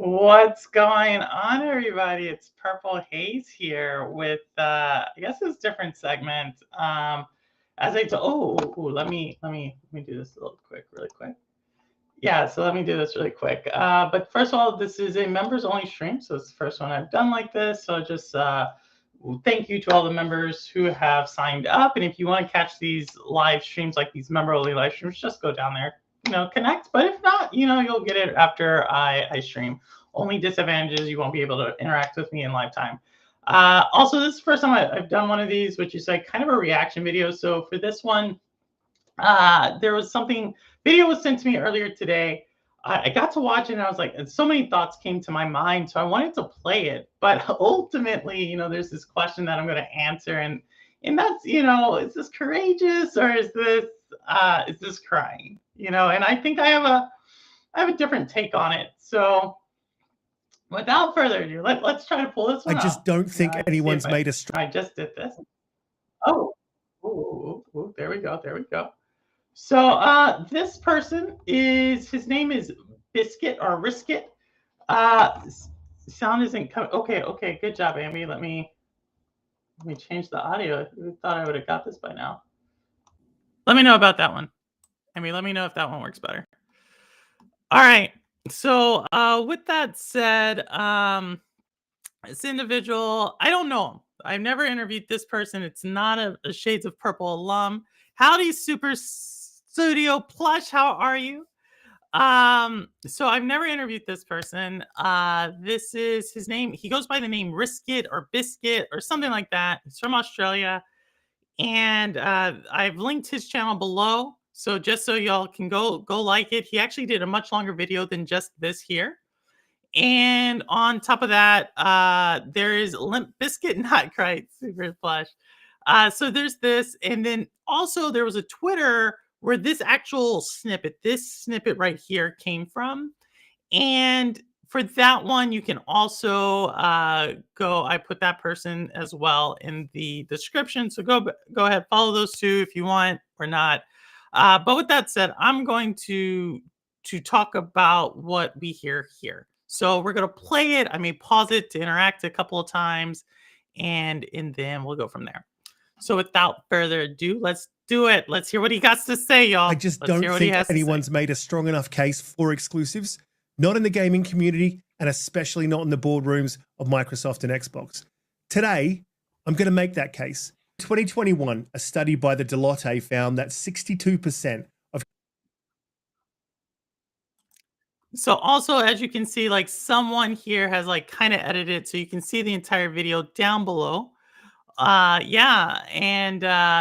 What's going on, everybody? It's Purple Haze here with, I guess, this different segment. As I let me do this a little quick, really quick. Yeah, so let me do this really quick. But first of all, this is a members only stream, so it's the first one I've done like this. So just thank you to all the members who have signed up. And if you want to catch these live streams, like these member only live streams, just go down there, connect. But if not, you'll get it after I stream. Only disadvantages, you won't be able to interact with me in live time. Also, this is the first time I've done one of these, which is like kind of a reaction video. So for this one, there was something, video was sent to me earlier today. I got to watch it and I was like, and so many thoughts came to my mind. So I wanted to play it. But ultimately, there's this question that I'm going to answer. And that's, is this courageous or is this crying? And I think I have a different take on it. So without further ado, let's try to pull this one I just don't think anyone's made a I just did this. Oh, ooh, there we go. There we go. So this person his name is Biscuit or Riskit. Sound isn't coming. Okay, good job, Amy. Let me change the audio. I thought I would have got this by now. Let me know about that one. Amy, let me know if that one works better. All right. So with that said, this individual, I don't know him. I've never interviewed this person. It's not a Shades of Purple alum. Howdy, Super Studio Plush. How are you? So I've never interviewed this person. This is his name. He goes by the name Riskit or Biscuit or something like that. He's from Australia. And I've linked his channel below. So just so y'all can go like it. He actually did a much longer video than just this here. And on top of that, there is Limp Biscuit Not Quite Super Plush. So there's this. And then also there was a Twitter where this snippet right here came from. And for that one, you can also go, I put that person as well in the description. So go ahead, follow those two if you want or not. But with that said, I'm going to talk about what we hear here. So we're going to play it. I may pause it to interact a couple of times, and then we'll go from there. So without further ado, let's do it. Let's hear what he got to say, y'all. I just don't think anyone's made a strong enough case for exclusives, not in the gaming community, and especially not in the boardrooms of Microsoft and Xbox. Today, I'm going to make that case. In 2021, a study by the Deloitte found that 62% of... So also, as you can see, like someone here has like kind of edited it so you can see the entire video down below. Yeah, and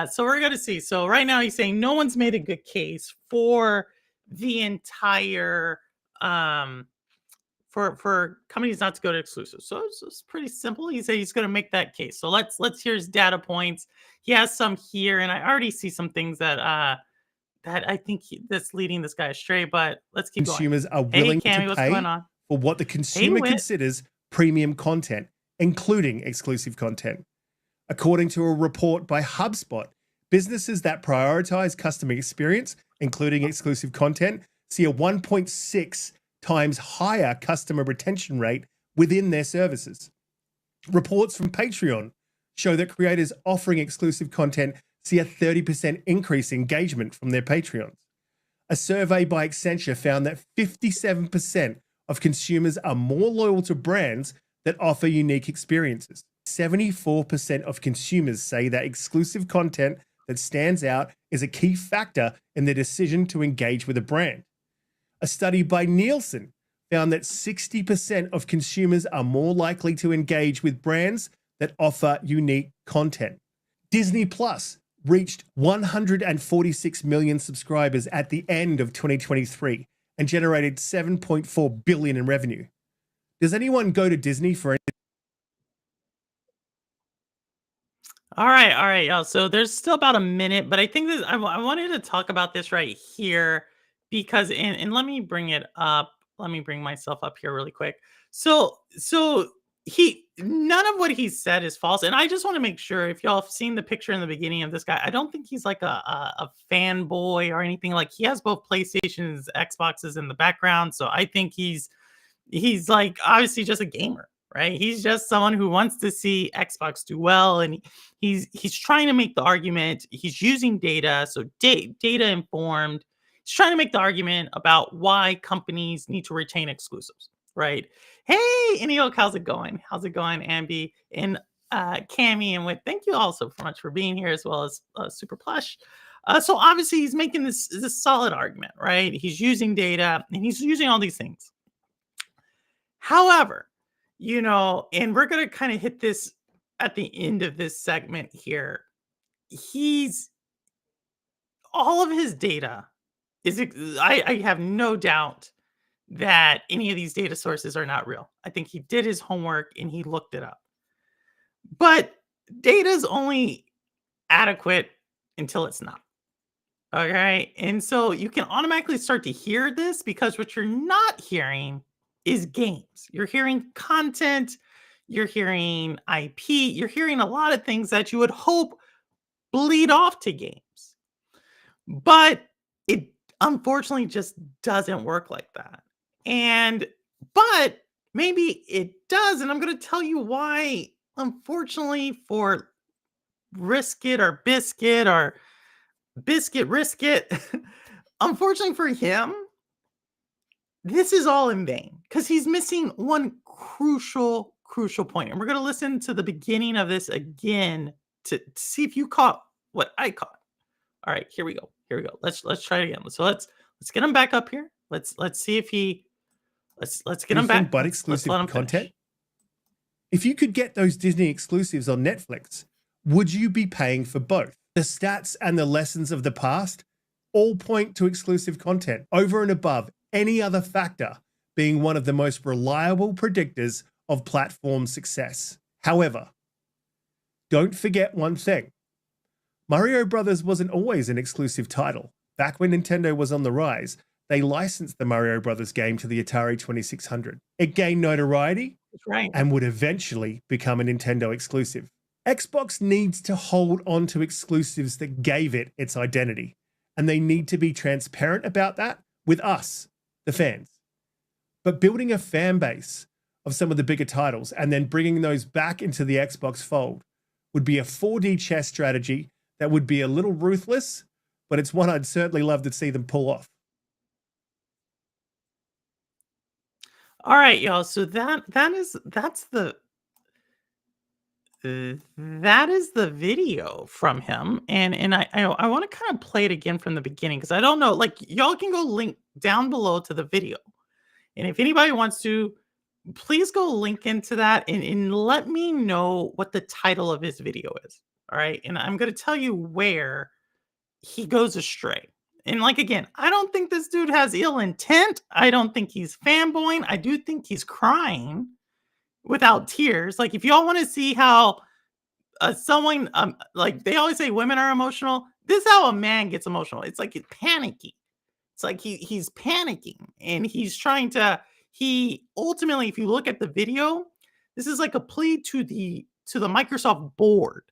so we're going to see. So right now he's saying no one's made a good case for the entire for companies not to go to exclusive. So it's pretty simple. He said he's going to make that case. So let's hear his data points. He has some here, and I already see some things that I think that's leading this guy astray. But let's keep consumers going. are willing Cammy, to pay for what the consumer considers premium content, including exclusive content. According to a report by HubSpot, businesses that prioritize customer experience, including exclusive content, see a 1.6 times higher customer retention rate within their services. Reports from Patreon show that creators offering exclusive content see a 30% increase in engagement from their Patreons. A survey by Accenture found that 57% of consumers are more loyal to brands that offer unique experiences. 74% of consumers say that exclusive content that stands out is a key factor in their decision to engage with a brand. A study by Nielsen found that 60% of consumers are more likely to engage with brands that offer unique content. Disney Plus reached 146 million subscribers at the end of 2023 and generated $7.4 billion in revenue. Does anyone go to Disney for any? All right, y'all. So there's still about a minute, but I think that I wanted to talk about this right here because, and let me bring it up. Let me bring myself up here really quick. So none of what he said is false, and I just want to make sure if y'all have seen the picture in the beginning of this guy, I don't think he's like a fanboy or anything. Like he has both PlayStations, Xboxes in the background, so I think he's he's like obviously just a gamer, right? He's just someone who wants to see Xbox do well, and he's trying to make the argument. He's using data, so data informed. He's trying to make the argument about why companies need to retain exclusives, right? Hey, Eniok, how's it going? How's it going, Ambi and Cammy and Wit? Thank you all so much for being here, as well as Super Plush. So obviously he's making this solid argument, right? He's using data and he's using all these things. However, and we're going to kind of hit this at the end of this segment here. All of his data is, I have no doubt that any of these data sources are not real. I think he did his homework and he looked it up. But data is only adequate until it's not. Okay. And so you can automatically start to hear this because what you're not hearing is games. You're hearing content, you're hearing IP, you're hearing a lot of things that you would hope bleed off to games. But it unfortunately just doesn't work like that. But maybe it does. And I'm going to tell you why, unfortunately, for Risket or Biscuit or Biscuit Risket, unfortunately for him, this is all in vain because he's missing one crucial point. And we're going to listen to the beginning of this again to see if you caught what I caught. All right, here we go. Let's try it again. So let's get him back up here. Let's see if he let's get him back. But exclusive content. If you could get those Disney exclusives on Netflix, would you be paying for both? The stats and the lessons of the past all point to exclusive content over and above any other factor being one of the most reliable predictors of platform success. However, don't forget one thing. Mario Brothers wasn't always an exclusive title. Back when Nintendo was on the rise, they licensed the Mario Brothers game to the Atari 2600. It gained notoriety and would eventually become a Nintendo exclusive. Xbox needs to hold on to exclusives that gave it its identity, and they need to be transparent about that with us, the fans. But building a fan base of some of the bigger titles and then bringing those back into the Xbox fold would be a 4D chess strategy that would be a little ruthless, but it's one I'd certainly love to see them pull off. All right, y'all. So that is the video from him, and I want to kind of play it again from the beginning because I don't know. Like, y'all can go link down below to the video, and if anybody wants to, please go link into that and let me know what the title of his video is. All right, and I'm going to tell you where he goes astray. And like, again, I don't think this dude has ill intent. I don't think he's fanboying. I do think he's crying without tears. Like, if y'all want to see how someone, like they always say women are emotional. This is how a man gets emotional. It's like he's panicky. It's like he's panicking and he's trying to, ultimately, if you look at the video, this is like a plea to the Microsoft board,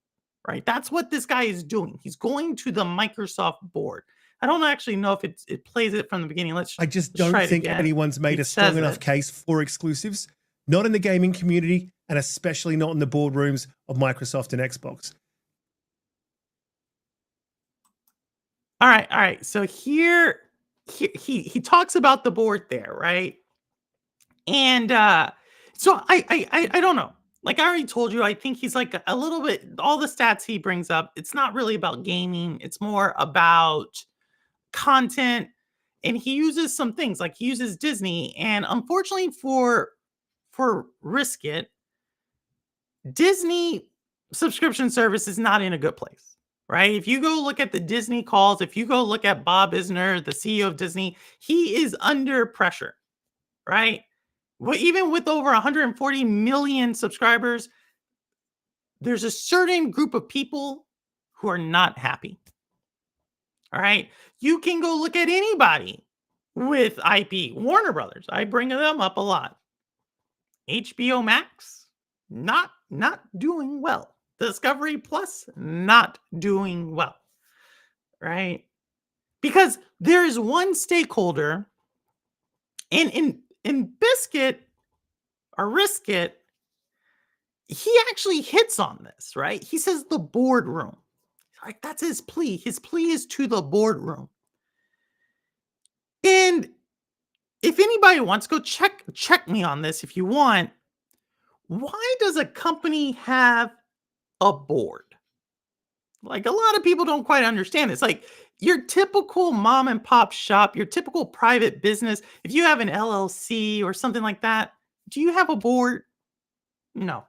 right? That's what this guy is doing. He's going to the Microsoft board. I don't actually know if it plays it from the beginning. I just don't think anyone's made a strong enough case for exclusives, not in the gaming community, and especially not in the boardrooms of Microsoft and Xbox. All right. So here he talks about the board there, right? And so I don't know. Like I already told you, I think he's like a little bit, all the stats he brings up, it's not really about gaming. It's more about content. And he uses some things, like he uses Disney. And unfortunately for Risket, Disney subscription service is not in a good place, right? If you go look at the Disney calls, if you go look at Bob Iger, the CEO of Disney, he is under pressure, right? Well, even with over 140 million subscribers, there's a certain group of people who are not happy. All right. You can go look at anybody with IP. Warner Brothers, I bring them up a lot. HBO Max, not doing well. Discovery Plus, not doing well. Right? Because there is one stakeholder in Biscuit, or Risk It, he actually hits on this, right? He says the boardroom. Like, that's his plea. His plea is to the boardroom. And if anybody wants, go check me on this if you want. Why does a company have a board? Like, a lot of people don't quite understand this. Like, your typical mom and pop shop, your typical private business, if you have an LLC or something like that, do you have a board? No.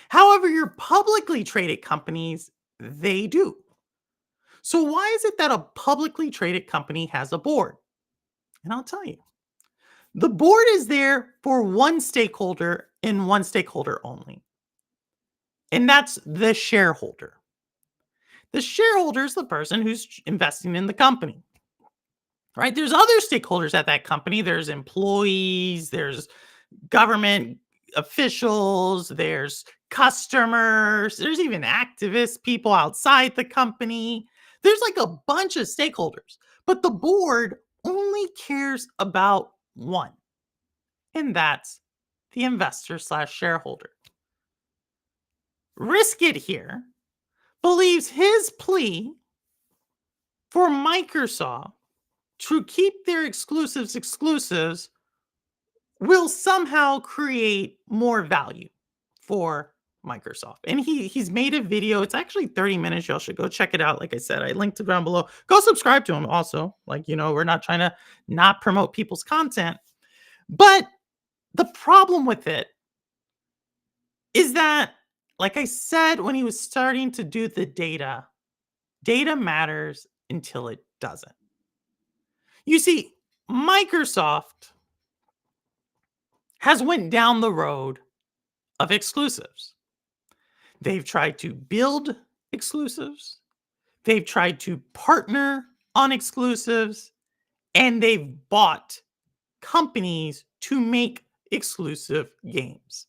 However, your publicly traded companies, they do. So why is it that a publicly traded company has a board? And I'll tell you. The board is there for one stakeholder and one stakeholder only. And that's the shareholder. The shareholder is the person who's investing in the company. Right? There's other stakeholders at that company. There's employees, there's government officials, there's customers, there's even activists, people outside the company. There's like a bunch of stakeholders, but the board only cares about one, and that's the investor slash shareholder. Risk It here believes his plea for Microsoft to keep their exclusives will somehow create more value for Microsoft. And he's made a video. It's actually 30 minutes. Y'all should go check it out. Like I said, I linked it down below. Go subscribe to him also. Like, we're not trying to not promote people's content. But the problem with it is that, like I said, when he was starting to do the data matters until it doesn't. You see, Microsoft has went down the road of exclusives. They've tried to build exclusives. They've tried to partner on exclusives, and they've bought companies to make exclusive games.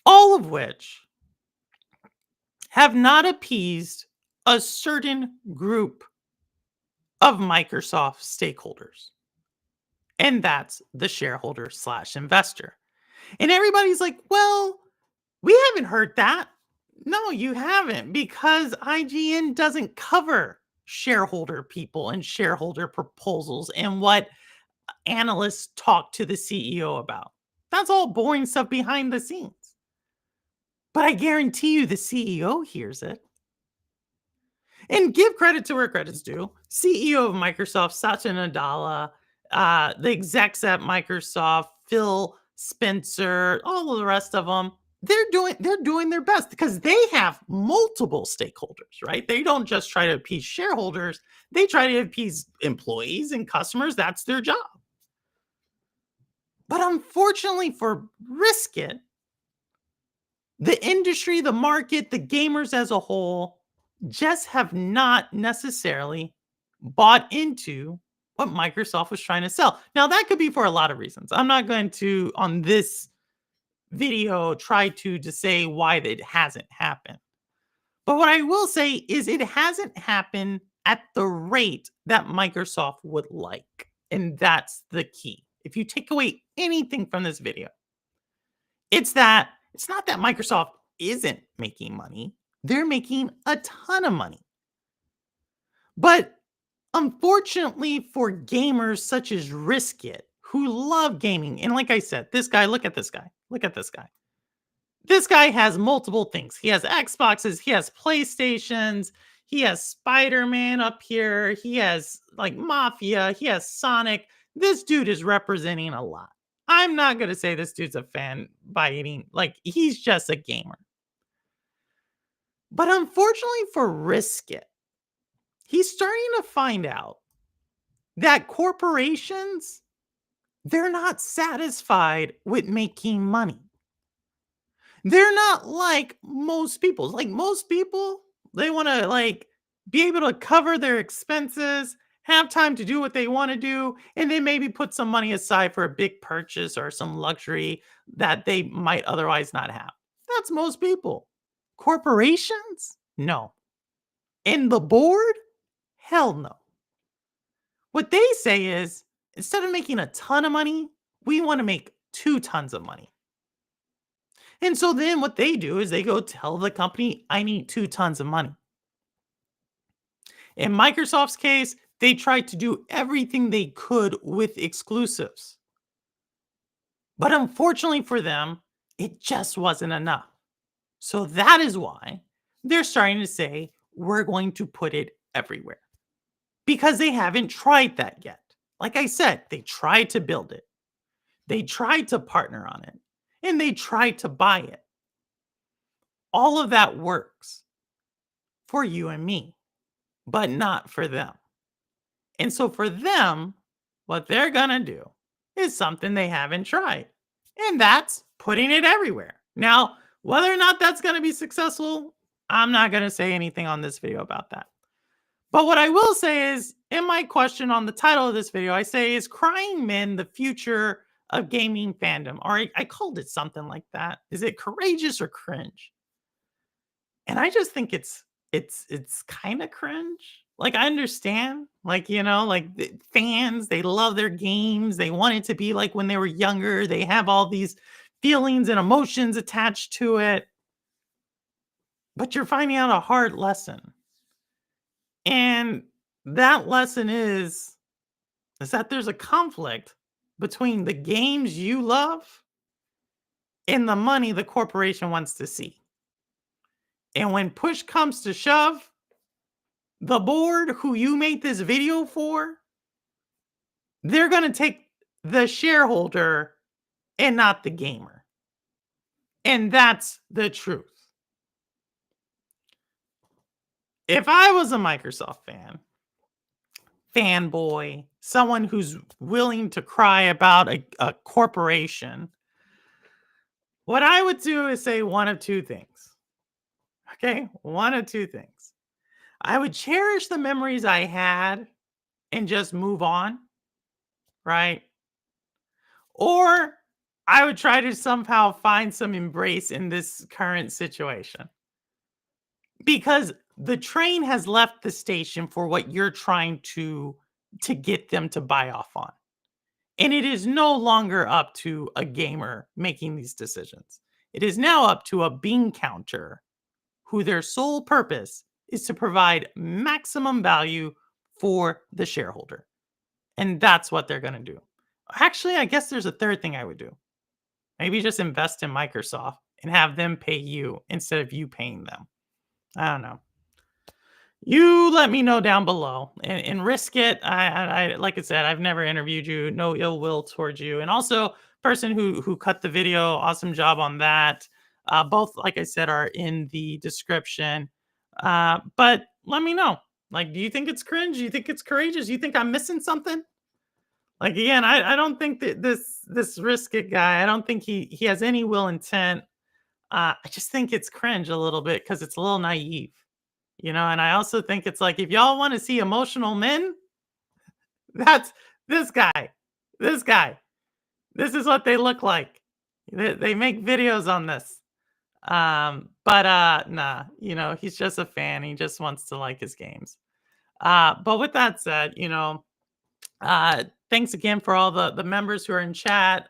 All of which have not appeased a certain group of Microsoft stakeholders. And that's the shareholder slash investor. And everybody's like, well, we haven't heard that. No, you haven't, because IGN doesn't cover shareholder people and shareholder proposals and what analysts talk to the CEO about. That's all boring stuff behind the scenes. But I guarantee you the CEO hears it. And give credit to where credit's due. CEO of Microsoft, Satya Nadella, the execs at Microsoft, Phil Spencer, all of the rest of them, they're doing their best because they have multiple stakeholders, right? They don't just try to appease shareholders, they try to appease employees and customers. That's their job. But unfortunately for Risk It, the industry, the market, the gamers as a whole just have not necessarily bought into what Microsoft was trying to sell. Now, that could be for a lot of reasons. I'm not going to, on this video, try to say why it hasn't happened. But what I will say is it hasn't happened at the rate that Microsoft would like. And that's the key. If you take away anything from this video, it's not that Microsoft isn't making money. They're making a ton of money. But unfortunately for gamers such as Risk It, who love gaming, and like I said, this guy, look at this guy. Look at this guy. This guy has multiple things. He has Xboxes, he has PlayStations, he has Spider-Man up here, he has like Mafia, he has Sonic. This dude is representing a lot. I'm not going to say this dude's a fan by any, like, he's just a gamer. But unfortunately for Risk It, he's starting to find out that corporations, they're not satisfied with making money. They're not like most people. Like most people, they want to like be able to cover their expenses, have time to do what they want to do, and then maybe put some money aside for a big purchase or some luxury that they might otherwise not have. That's most people. Corporations? No. And the board? Hell no. What they say is, instead of making a ton of money, we want to make 2 tons of money. And so then what they do is they go tell the company, I need 2 tons of money. In Microsoft's case, they tried to do everything they could with exclusives. But unfortunately for them, it just wasn't enough. So that is why they're starting to say, we're going to put it everywhere. Because they haven't tried that yet. Like I said, they tried to build it. They tried to partner on it. And they tried to buy it. All of that works for you and me, but not for them. And so for them, what they're going to do is something they haven't tried. And that's putting it everywhere. Now, whether or not that's going to be successful, I'm not going to say anything on this video about that. But what I will say is, in my question on the title of this video, I say, is crying men the future of gaming fandom? Or I called it something like that. Is it courageous or cringe? And I just think it's kind of cringe. Like, I understand, like, like the fans, they love their games. They want it to be like when they were younger. They have all these feelings and emotions attached to it. But you're finding out a hard lesson. And that lesson is that there's a conflict between the games you love and the money the corporation wants to see. And when push comes to shove, the board who you made this video for, they're going to take the shareholder and not the gamer. And that's the truth. If I was a Microsoft fanboy, someone who's willing to cry about a corporation, what I would do is say one of 2 things. Okay? One of 2 things. I would cherish the memories I had and just move on, right? Or I would try to somehow find some embrace in this current situation. Because the train has left the station for what you're trying to get them to buy off on. And it is no longer up to a gamer making these decisions. It is now up to a bean counter who their sole purpose is to provide maximum value for the shareholder. And that's what they're going to do. Actually, I guess there's a third thing I would do. Maybe just invest in Microsoft and have them pay you instead of you paying them. I don't know. You let me know down below and risk it. I like I said, I've never interviewed you. No ill will towards you. And also, person who cut the video, awesome job on that. Both, like I said, are in the description. But let me know. Like, do you think it's cringe? Do you think it's courageous? Do you think I'm missing something? Like, again, I don't think that this risk it guy, I don't think he has any will intent. I just think it's cringe a little bit because it's a little naive. And I also think it's like, if y'all want to see emotional men, that's this guy. This guy. This is what they look like. They make videos on this. But nah, he's just a fan. He just wants to like his games. But with that said, thanks again for all the members who are in chat.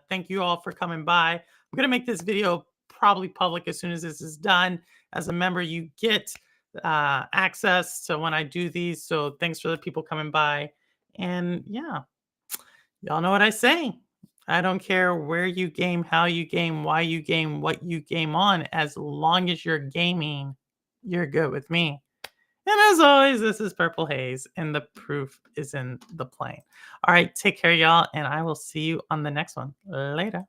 Thank you all for coming by. I'm going to make this video probably public as soon as this is done. As a member, you get access to when I do these. So thanks for the people coming by. And yeah, y'all know what I say. I don't care where you game, how you game, why you game, what you game on. As long as you're gaming, you're good with me. And as always, this is Purple Haze, and the proof is in the playing. All right, take care, y'all, and I will see you on the next one. Later.